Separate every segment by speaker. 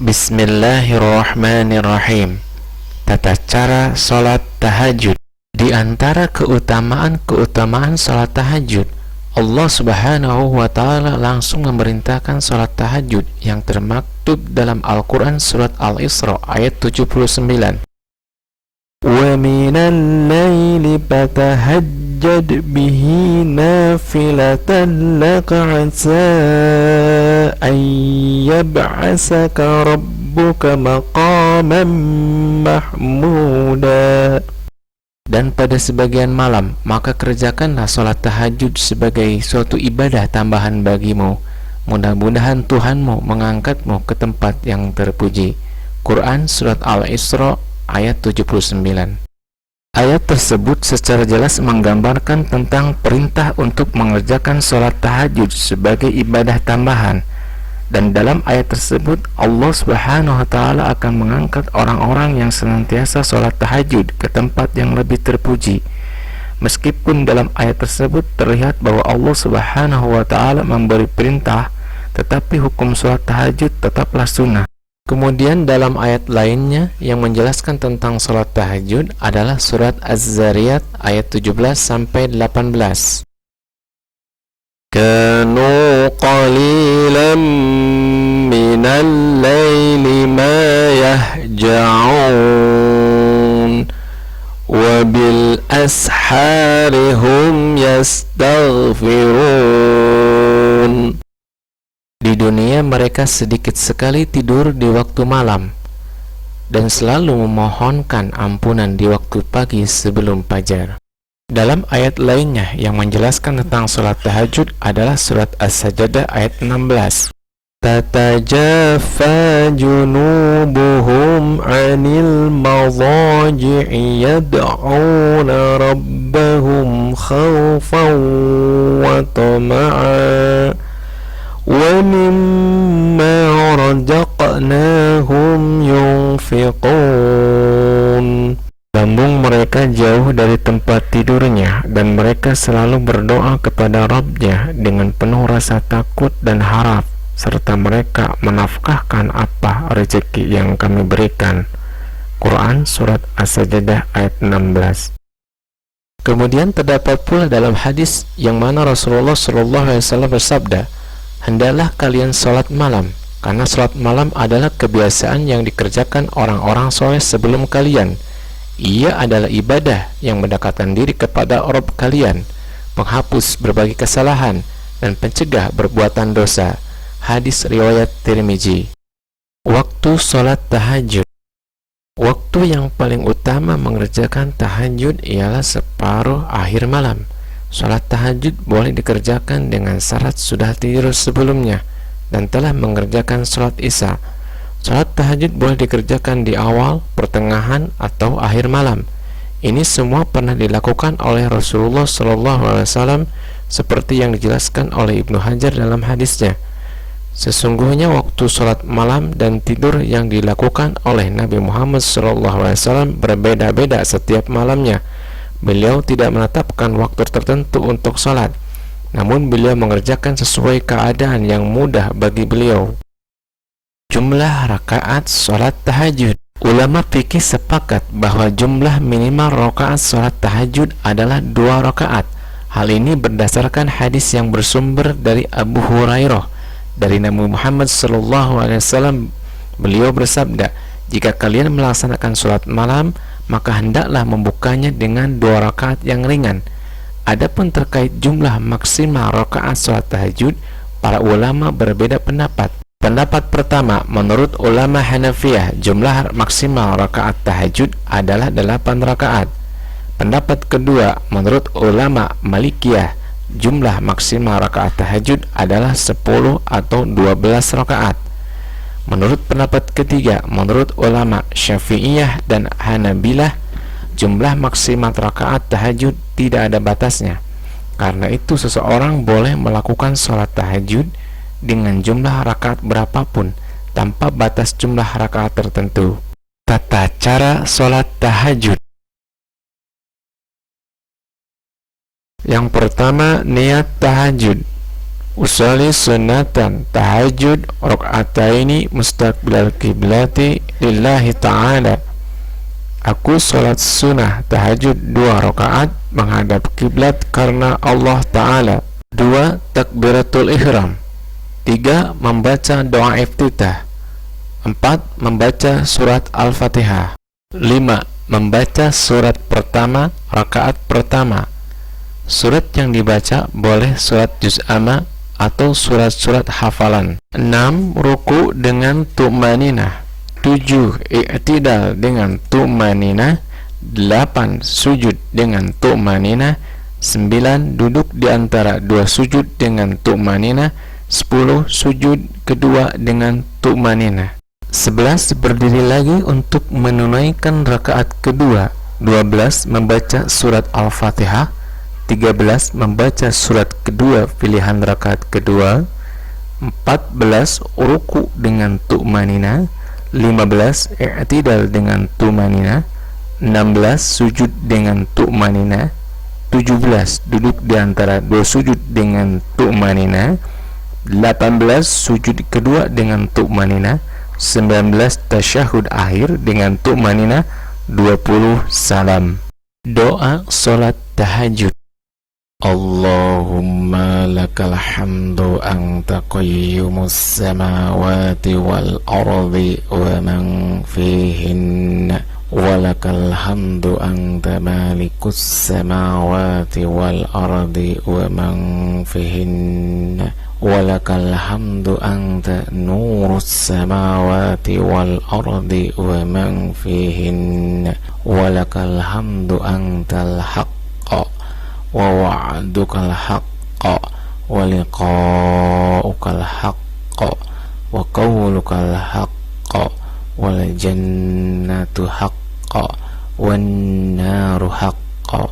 Speaker 1: Bismillahirrahmanirrahim. Tata cara sholat tahajud. Di antara keutamaan sholat tahajud, Allah Subhanahu wa Ta'ala langsung memerintahkan sholat tahajud yang termaktub dalam Al-Quran surat Al-Isra ayat 79. Wa minal laili fatahajjad bihi nafilatan laka asa an yab'asaka rabbuka maqaman mahmuda. Dan pada sebagian malam, maka kerjakanlah sholat tahajud sebagai suatu ibadah tambahan bagimu. Mudah-mudahan Tuhanmu mengangkatmu ke tempat yang terpuji. Quran Surat Al-Isra ayat 79. Ayat tersebut secara jelas menggambarkan tentang perintah untuk mengerjakan sholat tahajud sebagai ibadah tambahan. Dan dalam ayat tersebut Allah Subhanahu wa Ta'ala akan mengangkat orang-orang yang senantiasa sholat tahajud ke tempat yang lebih terpuji. Meskipun dalam ayat tersebut terlihat bahwa Allah Subhanahu wa Ta'ala memberi perintah, tetapi hukum sholat tahajud tetaplah sunnah. Kemudian dalam ayat lainnya yang menjelaskan tentang sholat tahajud adalah surat Az-Zariyat ayat 17-18. Kanu qalilan minal layli ma yahja'un wa bil ashari hum yastaghfirun. Di dunia mereka sedikit sekali tidur di waktu malam dan selalu memohonkan ampunan di waktu pagi sebelum fajar. Dalam ayat lainnya yang menjelaskan tentang sholat tahajud adalah surat As-Sajdah ayat 16. Tatajafa junubuhum 'anil madaji'i yad'una rabbahum khawfan wa tama'a wa mimma razaqnahum yunfiqun. Lambung mereka jauh dari tempat tidurnya dan mereka selalu berdoa kepada Rabb-nya dengan penuh rasa takut dan harap, serta mereka menafkahkan apa rezeki yang kami berikan. Quran Surat As-Sajdah ayat 16. Kemudian terdapat pula dalam hadis yang mana Rasulullah SAW bersabda, hendaklah kalian sholat malam, karena sholat malam adalah kebiasaan yang dikerjakan orang-orang soleh sebelum kalian. Ia adalah ibadah yang mendekatkan diri kepada Rabb kalian, menghapus berbagai kesalahan, dan pencegah perbuatan dosa. Hadis riwayat Tirmizi. Waktu sholat tahajud. Waktu yang paling utama mengerjakan tahajud ialah separuh akhir malam. Sholat tahajud boleh dikerjakan dengan syarat sudah tidur sebelumnya dan telah mengerjakan sholat isya. Sholat tahajud boleh dikerjakan di awal, pertengahan, atau akhir malam. Ini semua pernah dilakukan oleh Rasulullah SAW seperti yang dijelaskan oleh Ibnu Hajar dalam hadisnya. Sesungguhnya waktu sholat malam dan tidur yang dilakukan oleh Nabi Muhammad SAW berbeda-beda setiap malamnya. Beliau tidak menetapkan waktu tertentu untuk sholat, namun beliau mengerjakan sesuai keadaan yang mudah bagi beliau. Jumlah rakaat sholat tahajud. Ulama fikih sepakat bahwa jumlah minimal rakaat sholat tahajud adalah 2 rakaat. Hal ini berdasarkan hadis yang bersumber dari Abu Hurairah dari Nabi Muhammad SAW. Beliau bersabda, jika kalian melaksanakan sholat malam, maka hendaklah membukanya dengan 2 rakaat yang ringan. Adapun terkait jumlah maksimal rakaat sholat tahajud, para ulama berbeda pendapat. Pendapat pertama, menurut ulama Hanafiyah, jumlah maksimal rakaat tahajud adalah 8 rakaat. Pendapat kedua, menurut ulama Malikiyah, jumlah maksimal rakaat tahajud adalah 10 atau 12 rakaat. Menurut pendapat ketiga, menurut ulama Syafi'iyah dan Hanabilah, jumlah maksimal rakaat tahajud tidak ada batasnya. Karena itu seseorang boleh melakukan sholat tahajud dengan jumlah rakaat berapapun tanpa batas jumlah rakaat tertentu. Tata cara sholat tahajud. Yang pertama, niat tahajud. Usolli sunnatan tahajud rakaataini mustaqbilal qiblati lillahi ta'ala. Aku sholat sunnah tahajud 2 rakaat menghadap kiblat karena Allah Ta'ala. 2. Takbiratul ihram. 3. Membaca doa iftitah. 4. Membaca surat Al-Fatihah. 5. Membaca surat pertama rakaat pertama. Surat yang dibaca boleh surat juz amma atau surat-surat hafalan. 6. Ruku dengan tu'maninah. 7. I'tidal dengan tu'maninah. 8. Sujud dengan tu'maninah. 9. Duduk di antara 2 sujud dengan tu'maninah. 10. Sujud kedua dengan tu'maninah. 11. Berdiri lagi untuk menunaikan rakaat kedua. 12. Membaca surat Al-Fatihah. 13. Membaca surat kedua pilihan rakaat kedua. 14. Ruku dengan tu'maninah. 15. I'tidal dengan tu'maninah. 16. Sujud dengan tu'maninah. 17. Duduk di antara 2 sujud dengan tu'maninah. 18. Sujud kedua dengan tu'maninah. 19. Tasyahud akhir dengan tu'maninah. 20. Salam. Doa salat tahajud. Allahumma lakal hamdu anta qayyumus samawati wal ardi wa man fihinna walakal hamdu anta malikus samawati wal ardi wa man fihinna walakal hamdu anta nurus samawati wal ardi wa man fihinna walakal hamdu antal haqqa wa wa'dukal haqqa wa liqa'ukal haqqa wa qawlukal haqqa wal jannatu haqqa wan naru haqqa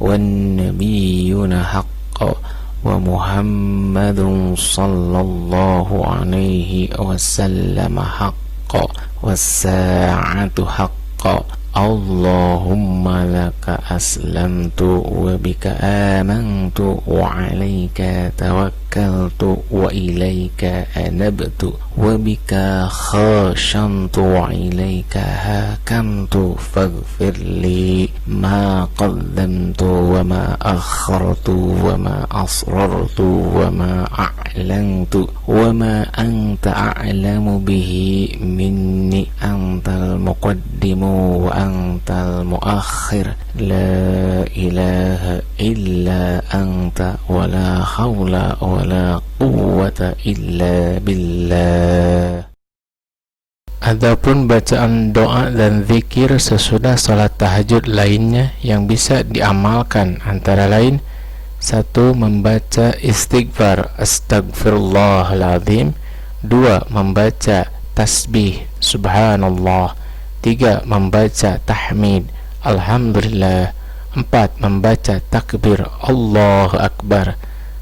Speaker 1: wan nabiyyuna haqqa wa muhammadun sallallahu alaihi wasallam haqqa was sa'atu haqqa. Allahumma laka aslamtu wa bika amantu wa alaika tawakkaltu wa ilaika anabtu wa bika khashantu wa ilaika hakamtu faghfir li ma qaddamtu wa ma akhartu wa ma asrartu wa ma a'lantu wa ma anta a'lamu bihi minni antal muqaddimu wa antal muakhir la ilaha illa anta wa la hawla wa la quwwata illa billah. Adapun bacaan doa dan zikir sesudah salat tahajud lainnya yang bisa diamalkan antara lain: 1. Membaca istighfar astagfirullahaladzim. 2. Membaca tasbih subhanallah. 3. Membaca tahmid alhamdulillah. 4. Membaca takbir Allahu akbar.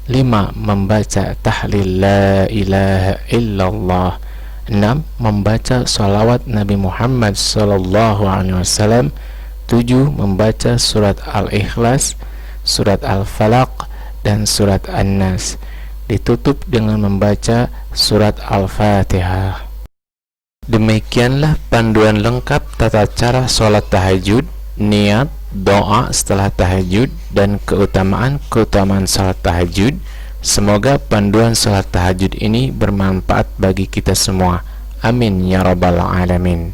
Speaker 1: 5. Membaca tahlil la ilaha illallah. 6. Membaca salawat Nabi Muhammad sallallahu alaihi wasallam. 7. Membaca surat Al-Ikhlas, surat Al-Falaq, dan surat An-Nas. Ditutup dengan membaca surat Al-Fatihah. Demikianlah panduan lengkap tata cara sholat tahajud, niat, doa setelah tahajud, dan keutamaan sholat tahajud. Semoga panduan sholat tahajud ini bermanfaat bagi kita semua. Amin ya rabbal alamin.